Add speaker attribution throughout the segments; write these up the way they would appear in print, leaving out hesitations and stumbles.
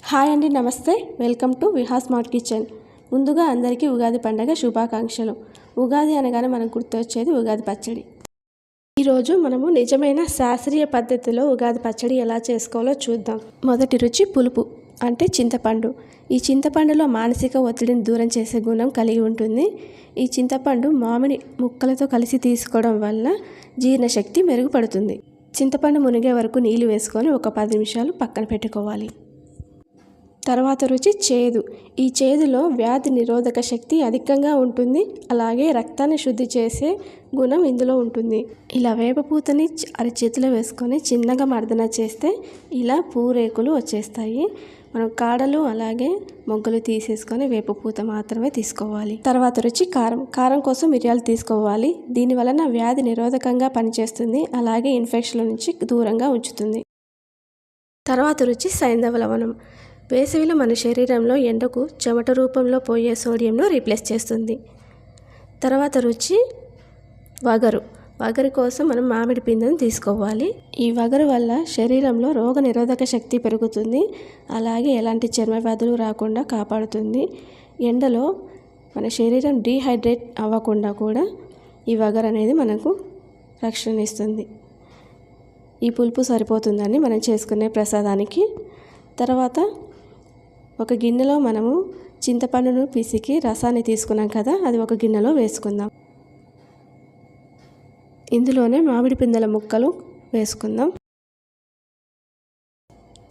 Speaker 1: Hi అండి, నమస్తే. Welcome to Viha smart kitchen. ముందుగా అందరికీ ఉగాది పండగ శుభాకాంక్షలు. ఉగాది అనగానే మనకు గుర్తొచ్చేది ఉగాది పచ్చడి. ఈరోజు మనము నిజమైన శాస్త్రీయ పద్ధతిలో ఉగాది పచ్చడి ఎలా చేసుకోవాలో చూద్దాం. మొదటి రుచి పులుపు అంటే చింతపండు. ఈ చింతపండులో మానసిక ఒత్తిడిని దూరం చేసే గుణం కలిగి ఉంటుంది. ఈ చింతపండు మామిడి ముక్కలతో కలిసి తీసుకోవడం వల్ల జీర్ణశక్తి మెరుగుపడుతుంది. చింతపండు మునిగే వరకు నీళ్లు వేసుకొని ఒక 10 నిమిషాలు పక్కన పెట్టుకోవాలి. తర్వాత రుచి చేదు. ఈ చేదులో వ్యాధి నిరోధక శక్తి అధికంగా ఉంటుంది. అలాగే రక్తాన్ని శుద్ధి చేసే గుణం ఇందులో ఉంటుంది. ఇలా వేపపూతని అరచేతిలో వేసుకొని చిన్నగా మర్దన చేస్తే ఇలా పూరేకులు వచ్చేస్తాయి. మనం కాడలు అలాగే మొగ్గలు తీసేసుకొని వేపపూత మాత్రమే తీసుకోవాలి. తర్వాత రుచి కారం. కారం కోసం మిరియాలు తీసుకోవాలి. దీని వలన వ్యాధి నిరోధకంగా పనిచేస్తుంది. అలాగే ఇన్ఫెక్షన్ల నుంచి దూరంగా ఉంచుతుంది. తర్వాత రుచి సైంధవ లవణం. వేసవిలో మన శరీరంలో ఎండకు చెమట రూపంలో పోయే సోడియంను రీప్లేస్ చేస్తుంది. తర్వాత రుచి వగరు. వగరు కోసం మనం మామిడి పిందెను తీసుకోవాలి. ఈ వగరు వల్ల శరీరంలో రోగ నిరోధక శక్తి పెరుగుతుంది. అలాగే ఎలాంటి చర్మ వ్యాధులు రాకుండా కాపాడుతుంది. ఎండలో మన శరీరం డీహైడ్రేట్ అవ్వకుండా కూడా ఈ వగరు అనేది మనకు రక్షణ ఇస్తుంది. ఈ పులుపు సరిపోతుందని మనం చేసుకునే ప్రసాదానికి. తర్వాత ఒక గిన్నెలో మనము చింతపండును పిసికి రసాన్ని తీసుకున్నాం కదా, అది ఒక గిన్నెలో వేసుకుందాం. ఇందులోనే మామిడి పిందెల ముక్కలు వేసుకుందాం.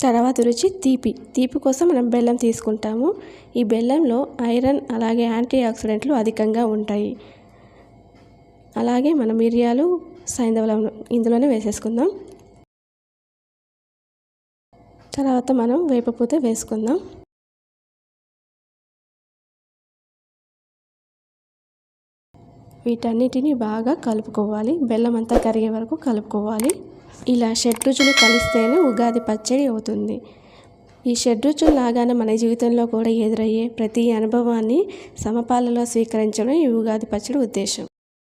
Speaker 1: తర్వాత రుచి తీపి. తీపి కోసం మనం బెల్లం తీసుకుంటాము. ఈ బెల్లంలో ఐరన్ అలాగే యాంటీ ఆక్సిడెంట్లు అధికంగా ఉంటాయి. అలాగే మన మిరియాలు సైంధవ ఇందులోనే వేసేసుకుందాం. తర్వాత మనం వేపపూత వేసుకుందాం. వీటన్నిటిని బాగా కలుపుకోవాలి. బెల్లం అంతా కరిగే వరకు కలుపుకోవాలి. ఇలా షడ్రుచులు కలిస్తేనే ఉగాది పచ్చడి అవుతుంది. ఈ షడ్రుచులు లాగానే మన జీవితంలో కూడా ఎదురయ్యే ప్రతి అనుభవాన్ని సమపాలలో స్వీకరించడం ఈ ఉగాది పచ్చడి ఉద్దేశం.